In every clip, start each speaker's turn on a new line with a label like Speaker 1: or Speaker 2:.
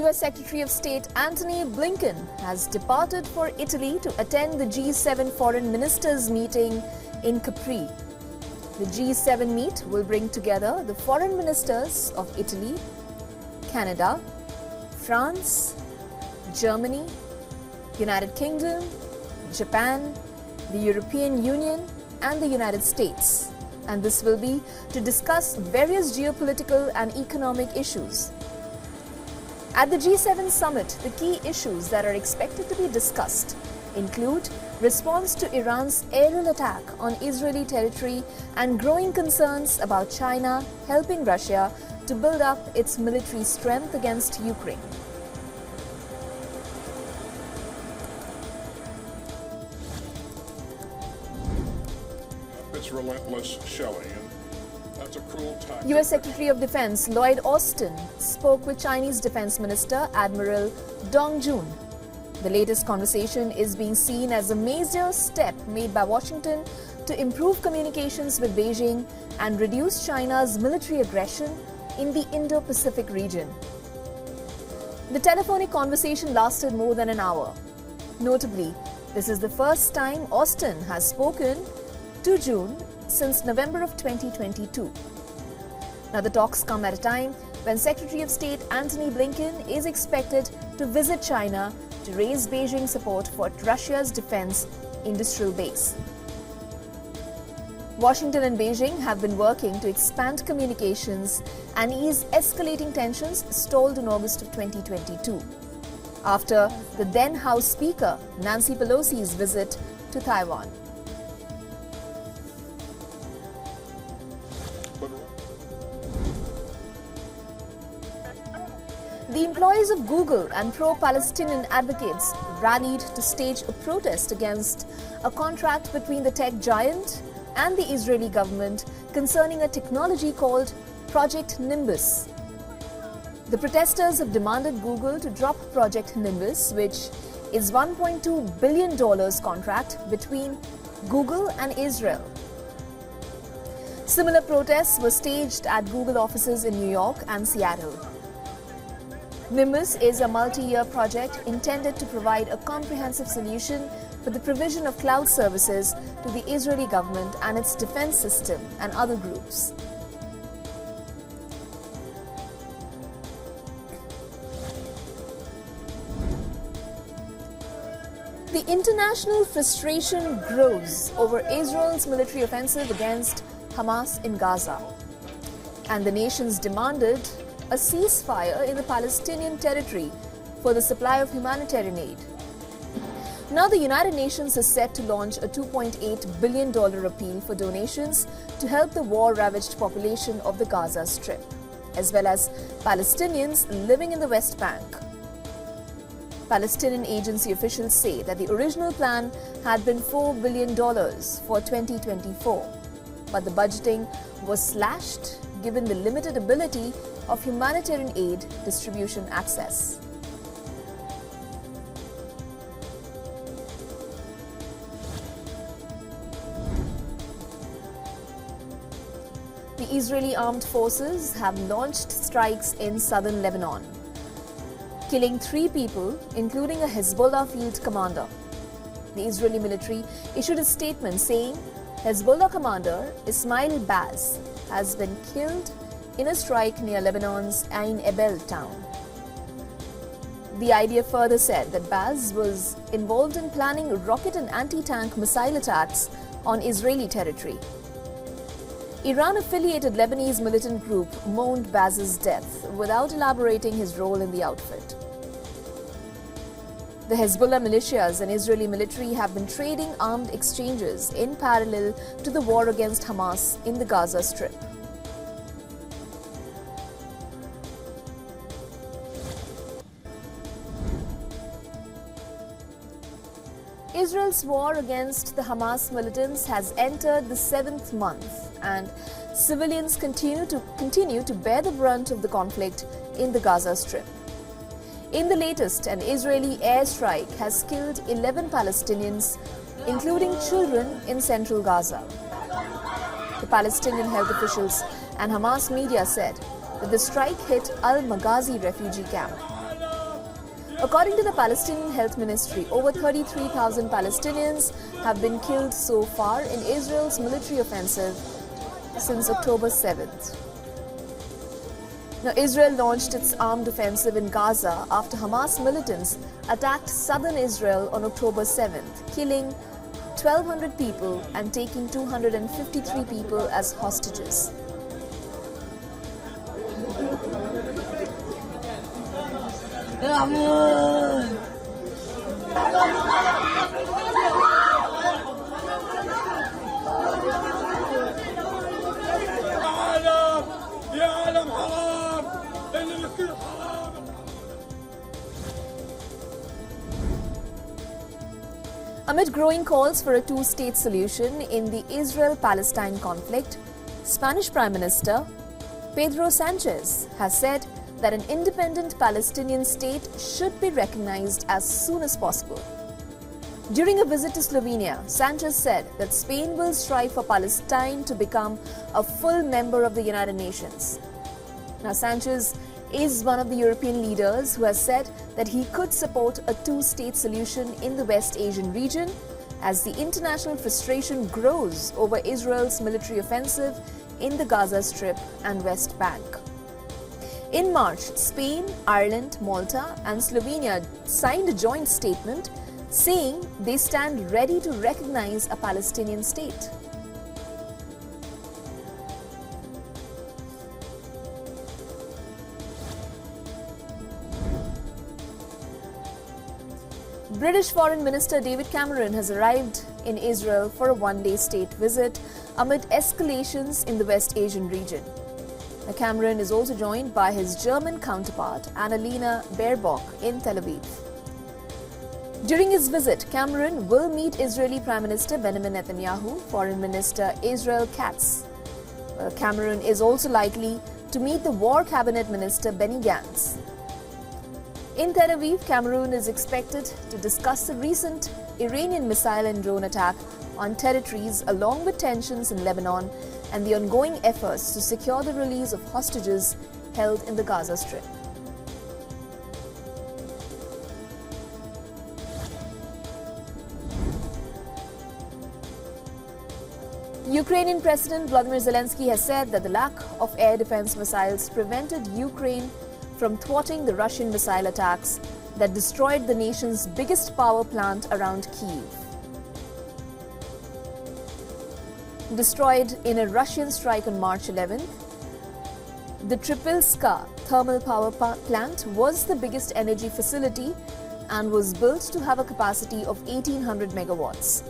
Speaker 1: US Secretary of State Antony Blinken has departed for Italy to attend the G7 foreign ministers meeting in Capri. The G7 meet will bring together the foreign ministers of Italy, Canada, France, Germany, United Kingdom, Japan, the European Union and the United States. And this will be to discuss various geopolitical and economic issues. At the G7 summit, the key issues that are expected to be discussed include response to Iran's aerial attack on Israeli territory and growing concerns about China helping Russia to build up its military strength against Ukraine.
Speaker 2: It's relentless shelling. That's a cruel tactic.
Speaker 1: US Secretary of Defense Lloyd Austin spoke with Chinese Defense Minister Admiral Dong Jun. The latest conversation is being seen as a major step made by Washington to improve communications with Beijing and reduce China's military aggression in the Indo-Pacific region. The telephonic conversation lasted more than an hour. Notably, this is the first time Austin has spoken to June since November of 2022. Now, the talks come at a time when Secretary of State Antony Blinken is expected to visit China to raise Beijing support for Russia's defense industrial base. Washington and Beijing have been working to expand communications and ease escalating tensions stalled in August of 2022, after the then House Speaker Nancy Pelosi's visit to Taiwan. The employees of Google and pro-Palestinian advocates rallied to stage a protest against a contract between the tech giant and the Israeli government concerning a technology called Project Nimbus. The protesters have demanded Google to drop Project Nimbus, which is $1.2 billion contract between Google and Israel. Similar protests were staged at Google offices in New York and Seattle. Nimbus is a multi-year project intended to provide a comprehensive solution for the provision of cloud services to the Israeli government and its defense system and other groups. The international frustration grows over Israel's military offensive against Hamas in Gaza, and the nations demanded a ceasefire in the Palestinian territory for the supply of humanitarian aid. Now, the United Nations is set to launch a $2.8 billion appeal for donations to help the war-ravaged population of the Gaza Strip, as well as Palestinians living in the West Bank. Palestinian agency officials say that the original plan had been $4 billion for 2024, but the budgeting was slashed given the limited ability of humanitarian aid distribution access. The Israeli armed forces have launched strikes in southern Lebanon, killing 3 people, including a Hezbollah field commander. The Israeli military issued a statement saying Hezbollah commander Ismail Baz has been killed in a strike near Lebanon's Ain Ebel town. The IDF further said that Baz was involved in planning rocket and anti-tank missile attacks on Israeli territory. Iran-affiliated Lebanese militant group mourned Baz's death without elaborating his role in the outfit. The Hezbollah militias and Israeli military have been trading armed exchanges in parallel to the war against Hamas in the Gaza Strip. Israel's war against the Hamas militants has entered the 7th month, and civilians continue to bear the brunt of the conflict in the Gaza Strip. In the latest, an Israeli airstrike has killed 11 Palestinians, including children in central Gaza. The Palestinian health officials and Hamas media said that the strike hit Al-Maghazi refugee camp. According to the Palestinian Health Ministry, over 33,000 Palestinians have been killed so far in Israel's military offensive since October 7th. Now, Israel launched its armed offensive in Gaza after Hamas militants attacked southern Israel on October 7th, killing 1,200 people and taking 253 people as hostages. Amid growing calls for a two-state solution in the Israel-Palestine conflict, Spanish Prime Minister Pedro Sanchez has said that an independent Palestinian state should be recognized as soon as possible. During a visit to Slovenia, Sanchez said that Spain will strive for Palestine to become a full member of the United Nations. Now, Sanchez is one of the European leaders who has said that he could support a two-state solution in the West Asian region as the international frustration grows over Israel's military offensive in the Gaza Strip and West Bank. In March, Spain, Ireland, Malta and Slovenia signed a joint statement saying they stand ready to recognize a Palestinian state. British Foreign Minister David Cameron has arrived in Israel for a one-day state visit amid escalations in the West Asian region. Cameron is also joined by his German counterpart Annalena Baerbock in Tel Aviv. During his visit, Cameron will meet Israeli Prime Minister Benjamin Netanyahu, Foreign Minister Israel Katz. Cameron is also likely to meet the War Cabinet Minister Benny Gantz. In Tel Aviv, Cameron is expected to discuss the recent Iranian missile and drone attack on territories along with tensions in Lebanon and the ongoing efforts to secure the release of hostages held in the Gaza Strip. Ukrainian President Volodymyr Zelensky has said that the lack of air defense missiles prevented Ukraine from thwarting the Russian missile attacks that destroyed the nation's biggest power plant around Kyiv. Destroyed in a Russian strike on March 11th, the Tripilska thermal power plant was the biggest energy facility and was built to have a capacity of 1,800 megawatts.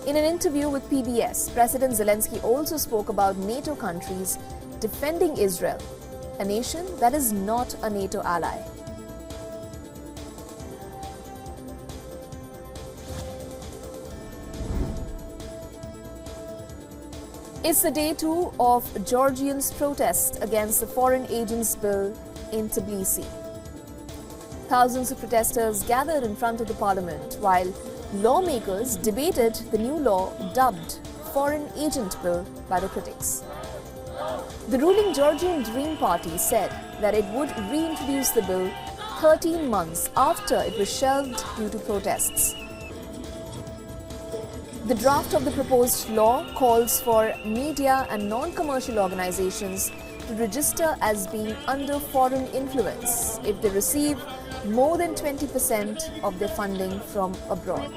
Speaker 1: In an interview with PBS, President Zelensky also spoke about NATO countries defending Israel, a nation that is not a NATO ally. It's the day 2 of Georgians' protest against the Foreign Agents Bill in Tbilisi. Thousands of protesters gathered in front of the parliament while lawmakers debated the new law dubbed Foreign Agent Bill by the critics. The ruling Georgian Dream Party said that it would reintroduce the bill 13 months after it was shelved due to protests. The draft of the proposed law calls for media and non-commercial organizations to register as being under foreign influence if they receive more than 20% of their funding from abroad.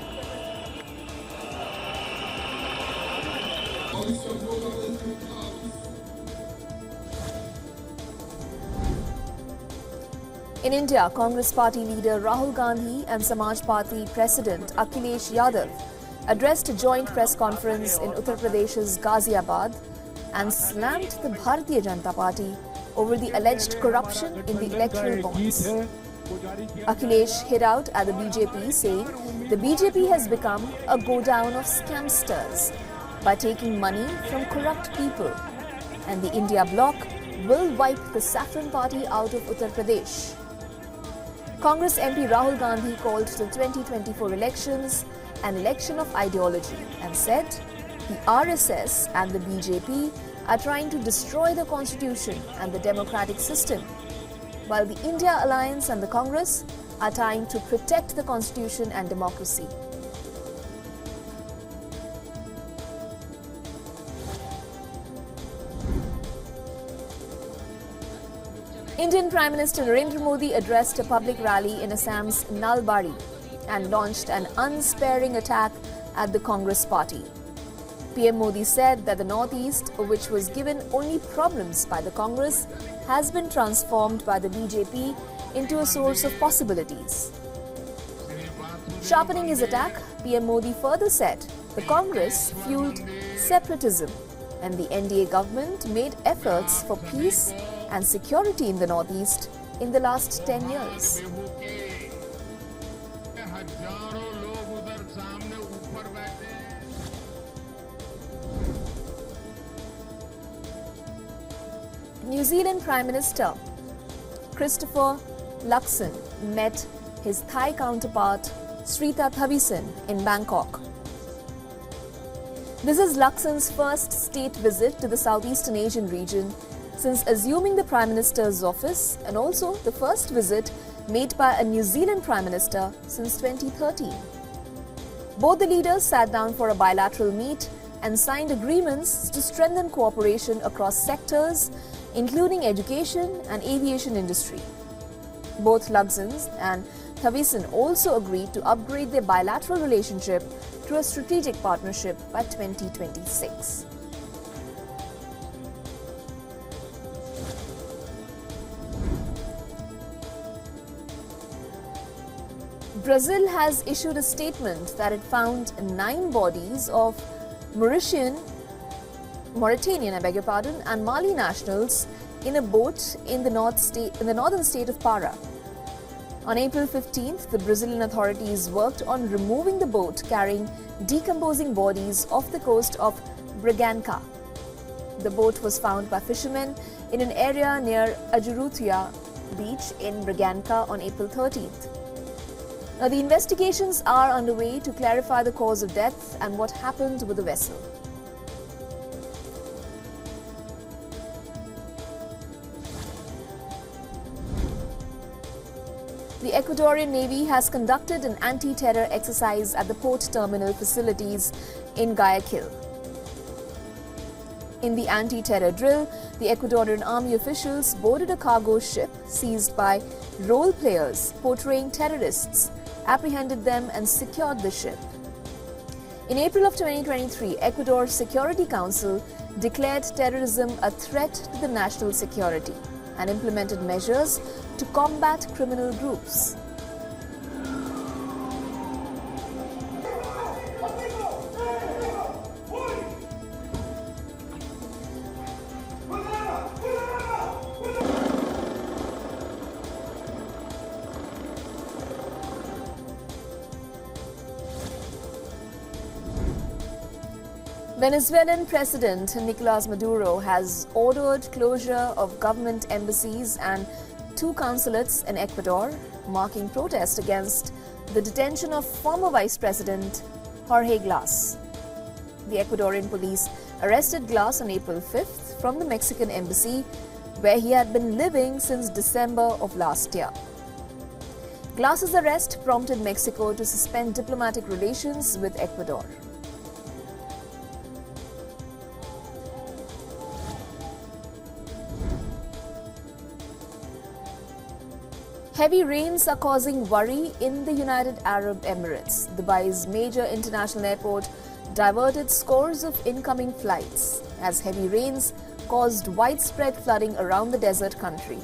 Speaker 1: In India, Congress party leader Rahul Gandhi and Samaj Party President Akhilesh Yadav addressed a joint press conference in Uttar Pradesh's Ghaziabad and slammed the Bharatiya Janata Party over the alleged corruption in the electoral bonds. Akhilesh hit out at the BJP, saying the BJP has become a go-down of scamsters by taking money from corrupt people, and the India bloc will wipe the Saffron Party out of Uttar Pradesh. Congress MP Rahul Gandhi called the 2024 elections an election of ideology and said the RSS and the BJP are trying to destroy the constitution and the democratic system while the India Alliance and the Congress are trying to protect the constitution and democracy. Indian Prime Minister Narendra Modi addressed a public rally in Assam's Nalbari and launched an unsparing attack at the Congress party. PM Modi said that the Northeast, which was given only problems by the Congress, has been transformed by the BJP into a source of possibilities. Sharpening his attack, PM Modi further said the Congress fueled separatism and the NDA government made efforts for peace and security in the Northeast in the last 10 years. New Zealand Prime Minister Christopher Luxon met his Thai counterpart Srettha Thavisin in Bangkok. This is Luxon's first state visit to the Southeastern Asian region since assuming the Prime Minister's office, and also the first visit made by a New Zealand Prime Minister since 2013. Both the leaders sat down for a bilateral meet and signed agreements to strengthen cooperation across sectors, including education and aviation industry. Both Luxon and Thavisin also agreed to upgrade their bilateral relationship to a strategic partnership by 2026. Brazil has issued a statement that it found 9 bodies of Mauritanian and Mali nationals in a boat in the northern state of Para. On April 15th, the Brazilian authorities worked on removing the boat carrying decomposing bodies off the coast of Bragança. The boat was found by fishermen in an area near Ajurutia beach in Bragança on April 13th. Now, the investigations are underway to clarify the cause of death and what happened with the vessel. The Ecuadorian Navy has conducted an anti-terror exercise at the port terminal facilities in Guayaquil. In the anti-terror drill, the Ecuadorian Army officials boarded a cargo ship seized by role players portraying terrorists, apprehended them and secured the ship. In April of 2023, Ecuador's Security Council declared terrorism a threat to the national security and implemented measures to combat criminal groups. Venezuelan President Nicolás Maduro has ordered closure of government embassies and 2 consulates in Ecuador, marking protest against the detention of former Vice President Jorge Glass. The Ecuadorian police arrested Glass on April 5th from the Mexican embassy, where he had been living since December of last year. Glass's arrest prompted Mexico to suspend diplomatic relations with Ecuador. Heavy rains are causing worry in the United Arab Emirates. Dubai's major international airport diverted scores of incoming flights as heavy rains caused widespread flooding around the desert country.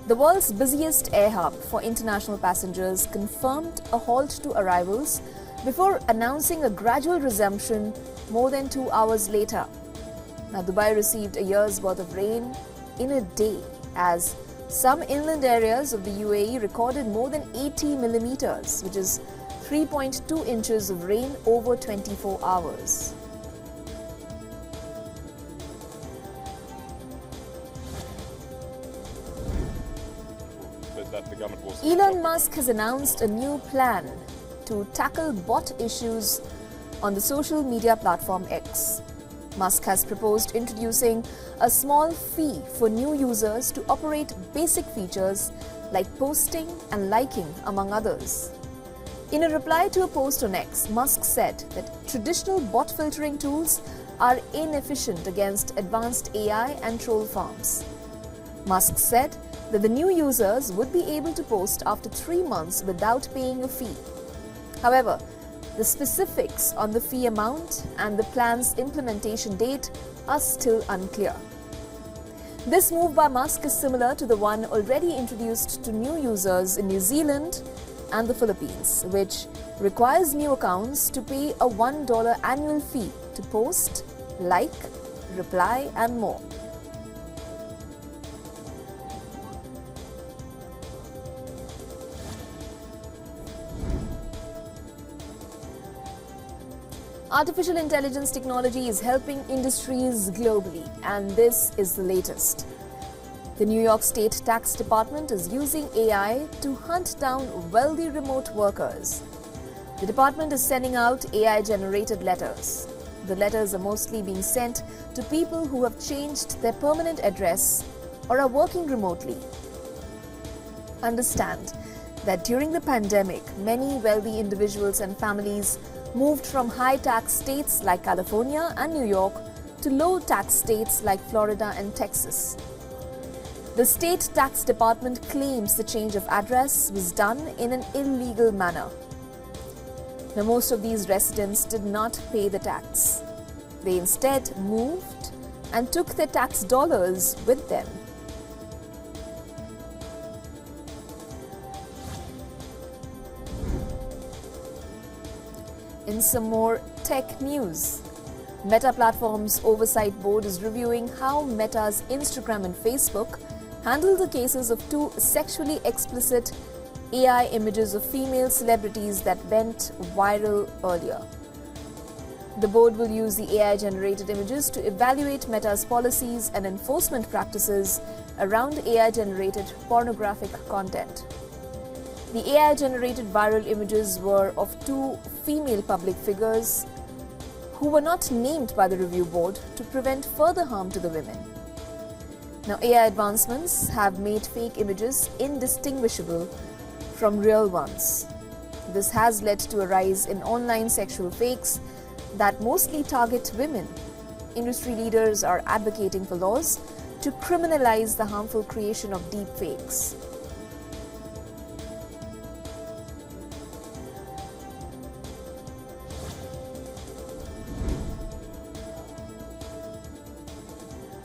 Speaker 1: The world's busiest air hub for international passengers confirmed a halt to arrivals before announcing a gradual resumption more than 2 hours later. Now, Dubai received a year's worth of rain in a day as some inland areas of the UAE recorded more than 80 millimeters, which is 3.2 inches of rain over 24 hours. Elon Musk has announced a new plan to tackle bot issues on the social media platform X. Musk has proposed introducing a small fee for new users to operate basic features like posting and liking, among others. In a reply to a post on X, Musk said that traditional bot filtering tools are inefficient against advanced AI and troll farms. Musk said that the new users would be able to post after 3 months without paying a fee. However, the specifics on the fee amount and the plan's implementation date are still unclear. This move by Musk is similar to the one already introduced to new users in New Zealand and the Philippines, which requires new accounts to pay a $1 annual fee to post, like, reply, and more. Artificial intelligence technology is helping industries globally, and this is the latest. The New York State Tax Department is using AI to hunt down wealthy remote workers. The department is sending out AI-generated letters. The letters are mostly being sent to people who have changed their permanent address or are working remotely. Understand that during the pandemic, many wealthy individuals and families moved from high-tax states like California and New York to low-tax states like Florida and Texas. The State Tax Department claims the change of address was done in an illegal manner. Now, most of these residents did not pay the tax. They instead moved and took their tax dollars with them. In some more tech news, Meta Platforms Oversight Board is reviewing how Meta's Instagram and Facebook handle the cases of 2 sexually explicit AI images of female celebrities that went viral earlier. The board will use the AI-generated images to evaluate Meta's policies and enforcement practices around AI-generated pornographic content. The AI-generated viral images were of 2 female public figures who were not named by the review board to prevent further harm to the women. Now, AI advancements have made fake images indistinguishable from real ones. This has led to a rise in online sexual fakes that mostly target women. Industry leaders are advocating for laws to criminalize the harmful creation of deep fakes.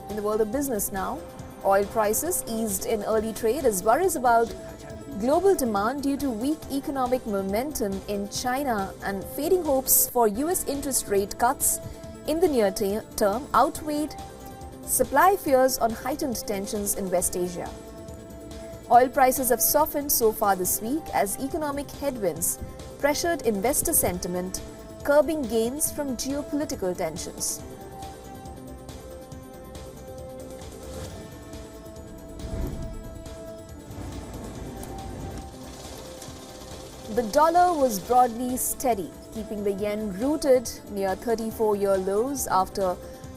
Speaker 1: In the world of business now, oil prices eased in early trade as worries about global demand due to weak economic momentum in China and fading hopes for US interest rate cuts in the near term outweighed supply fears on heightened tensions in West Asia. Oil prices have softened so far this week as economic headwinds pressured investor sentiment, curbing gains from geopolitical tensions. The dollar was broadly steady, keeping the yen rooted near 34-year lows after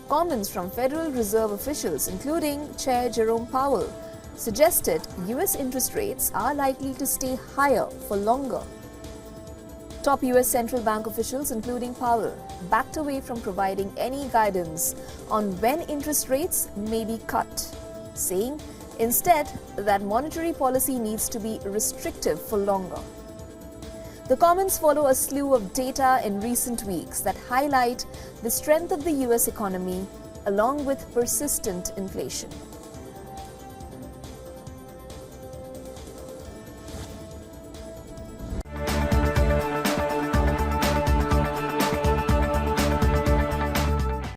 Speaker 1: comments from Federal Reserve officials, including Chair Jerome Powell, suggested US interest rates are likely to stay higher for longer. Top US central bank officials, including Powell, backed away from providing any guidance on when interest rates may be cut, saying instead that monetary policy needs to be restrictive for longer. The comments follow a slew of data in recent weeks that highlight the strength of the US economy along with persistent inflation.